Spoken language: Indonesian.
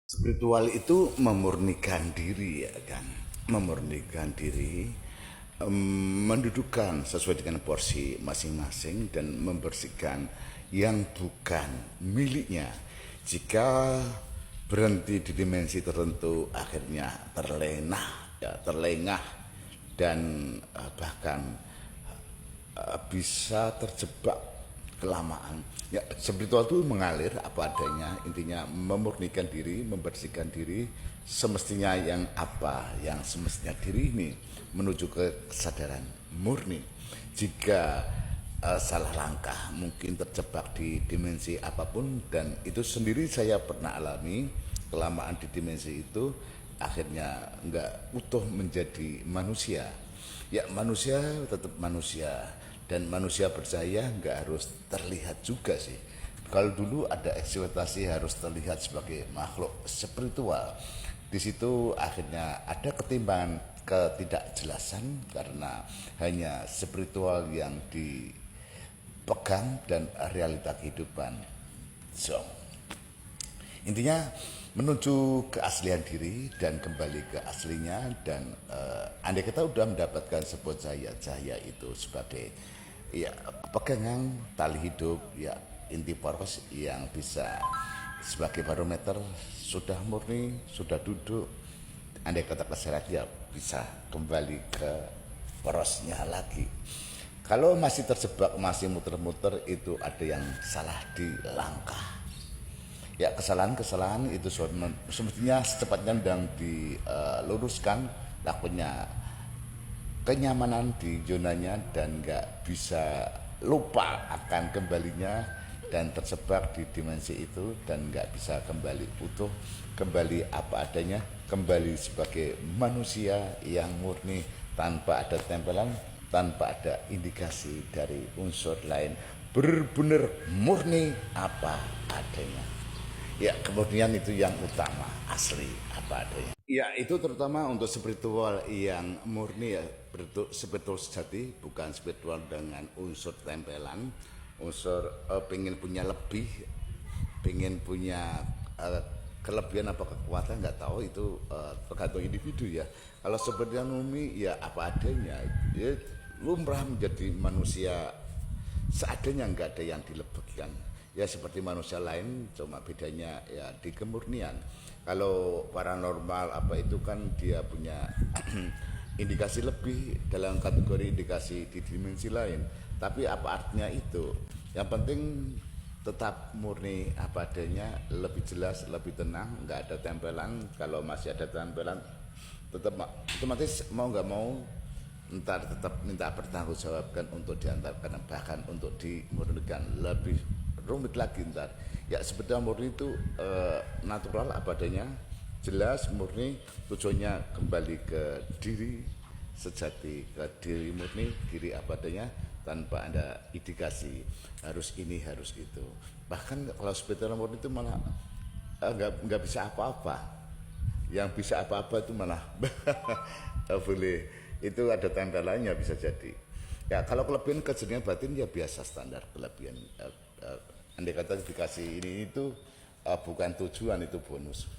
Spiritual itu memurnikan diri, ya kan, memurnikan diri, mendudukkan sesuai dengan porsi masing-masing dan membersihkan yang bukan miliknya. Jika berhenti di dimensi tertentu, akhirnya terlena, ya, terlengah, dan bahkan bisa terjebak kelamaan. Ya, spiritual itu mengalir apa adanya, intinya memurnikan diri, membersihkan diri semestinya yang apa, yang semestinya diri ini menuju ke kesadaran murni. Jika salah langkah mungkin terjebak di dimensi apapun, dan itu sendiri saya pernah alami, kelamaan di dimensi itu akhirnya nggak utuh menjadi manusia. Ya, manusia tetap manusia, dan manusia percaya nggak harus terlihat juga sih. Kalau dulu ada ekspektasi harus terlihat sebagai makhluk spiritual, di situ akhirnya ada ketimbangan, ketidakjelasan, karena hanya spiritual yang dipegang dan realita kehidupan. So, intinya menuju keaslian diri dan kembali ke aslinya, dan andai kita udah mendapatkan sebuah cahaya itu sebagai, ya, pegangan tali hidup, ya, inti poros yang bisa sebagai barometer, sudah murni, sudah duduk, andai kata keseret, ya bisa kembali ke porosnya lagi. Kalau masih terjebak, masih muter-muter, itu ada yang salah di langkah. Ya, kesalahan-kesalahan itu semestinya secepatnya dan diluruskan, lakunya kenyamanan di zonanya, dan nggak bisa lupa akan kembalinya, dan terjebak di dimensi itu dan nggak bisa kembali utuh, kembali apa adanya, kembali sebagai manusia yang murni, tanpa ada tempelan, tanpa ada indikasi dari unsur lain, benar-benar murni apa adanya. Ya, kemudian itu yang utama, asli apa adanya. Ya, itu terutama untuk spiritual yang murni, ya, bentuk spiritual sejati, bukan spiritual dengan unsur tempelan, unsur pengen punya lebih, pengen punya kelebihan apa kekuatan, nggak tahu, itu tergantung individu ya. Kalau seperti yang umum, ya apa adanya, ya lumrah menjadi manusia seadanya, nggak ada yang dilebihkan, ya seperti manusia lain, cuma bedanya ya di kemurnian. Kalau paranormal apa itu kan dia punya indikasi lebih dalam kategori indikasi di dimensi lain, tapi apa artinya itu, yang penting tetap murni apa adanya, lebih jelas, lebih tenang, nggak ada tempelan. Kalau masih ada tempelan, tetap otomatis mau nggak mau ntar tetap minta pertanggungjawabkan untuk diantarkan, bahkan untuk dimurnikan lebih rumit lagi ntar. Ya, sebetulnya murni itu natural apa adanya, jelas, murni, tujuannya kembali ke diri sejati, ke diri murni, diri apa adanya, tanpa ada indikasi harus ini harus itu. Bahkan kalau spiritual murni itu malah nggak bisa apa-apa, yang bisa apa-apa itu malah boleh, itu ada tempelannya bisa jadi. Ya, kalau kelebihan kejernihan batin ya biasa standar kelebihan. Andai kata dikasih ini itu bukan tujuan, itu bonus.